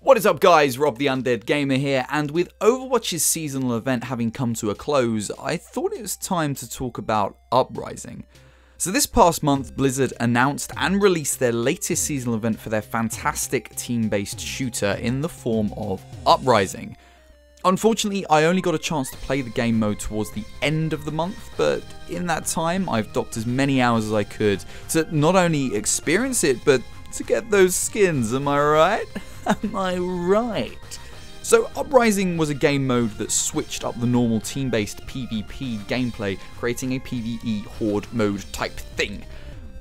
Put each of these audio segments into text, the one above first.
What is up guys, Rob the Undead Gamer here, and with Overwatch's seasonal event having come to a close, I thought it was time to talk about Uprising. So this past month, Blizzard announced and released their latest seasonal event for their fantastic team-based shooter in the form of Uprising. Unfortunately, I only got a chance to play the game mode towards the end of the month, but in that time, I've docked as many hours as I could to not only experience it, but to get those skins, am I right? Am I right? So Uprising was a game mode that switched up the normal team-based PvP gameplay, creating a PvE horde mode type thing.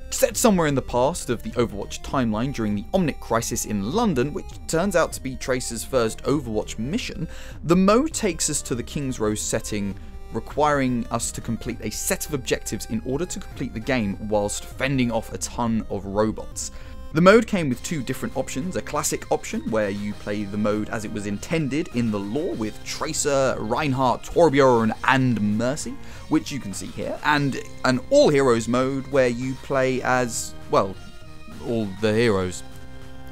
Set somewhere in the past of the Overwatch timeline during the Omnic Crisis in London, which turns out to be Tracer's first Overwatch mission, the mode takes us to the King's Row setting, requiring us to complete a set of objectives in order to complete the game whilst fending off a ton of robots. The mode came with two different options, a classic option where you play the mode as it was intended in the lore with Tracer, Reinhardt, Torbjorn and Mercy, which you can see here, and an all heroes mode where you play as, well, all the heroes.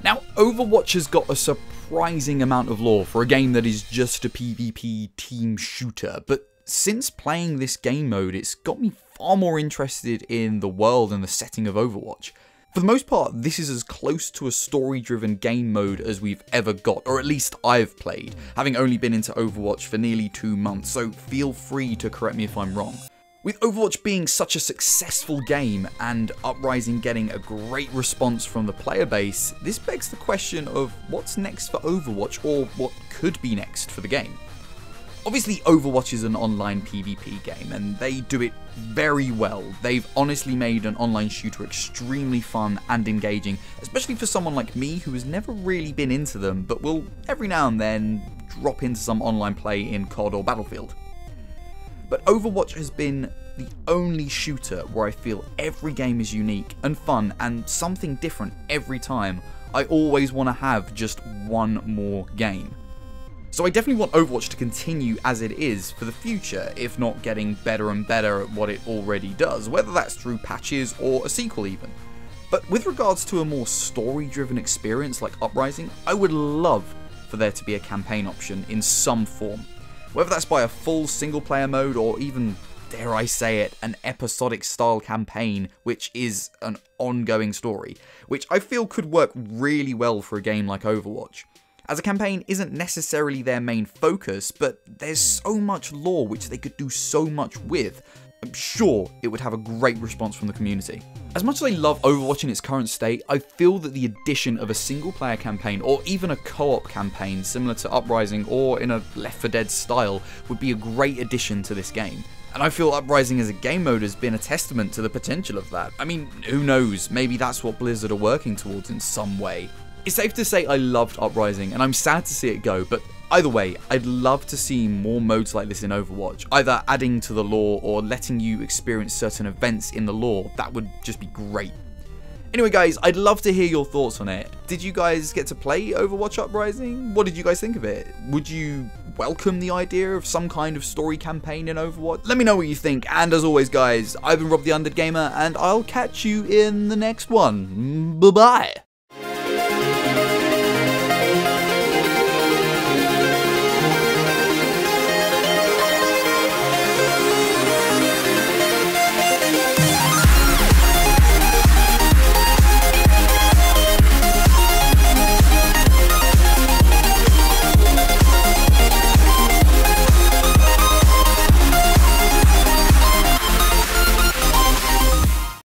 Now, Overwatch has got a surprising amount of lore for a game that is just a PvP team shooter, but since playing this game mode, it's got me far more interested in the world and the setting of Overwatch. For the most part, this is as close to a story-driven game mode as we've ever got, or at least I've played, having only been into Overwatch for nearly 2 months, so feel free to correct me if I'm wrong. With Overwatch being such a successful game, and Uprising getting a great response from the player base, this begs the question of what's next for Overwatch, or what could be next for the game. Obviously, Overwatch is an online PvP game, and they do it very well. They've honestly made an online shooter extremely fun and engaging, especially for someone like me who has never really been into them, but will every now and then drop into some online play in COD or Battlefield. But Overwatch has been the only shooter where I feel every game is unique and fun and something different every time. I always want to have just one more game. So I definitely want Overwatch to continue as it is for the future, if not getting better and better at what it already does, whether that's through patches or a sequel even. But with regards to a more story-driven experience like Uprising, I would love for there to be a campaign option in some form. Whether that's by a full single-player mode or even, dare I say it, an episodic-style campaign, which is an ongoing story, which I feel could work really well for a game like Overwatch. As a campaign isn't necessarily their main focus, but there's so much lore which they could do so much with. I'm sure it would have a great response from the community. As much as I love Overwatch in its current state, I feel that the addition of a single player campaign or even a co-op campaign similar to Uprising or in a Left 4 Dead style would be a great addition to this game. And I feel Uprising as a game mode has been a testament to the potential of that. I mean, who knows, maybe that's what Blizzard are working towards in some way. It's safe to say I loved Uprising, and I'm sad to see it go, but either way, I'd love to see more modes like this in Overwatch, either adding to the lore or letting you experience certain events in the lore. That would just be great. Anyway guys, I'd love to hear your thoughts on it. Did you guys get to play Overwatch Uprising? What did you guys think of it? Would you welcome the idea of some kind of story campaign in Overwatch? Let me know what you think, and as always guys, I've been Rob the Undead Gamer, and I'll catch you in the next one. Bye bye!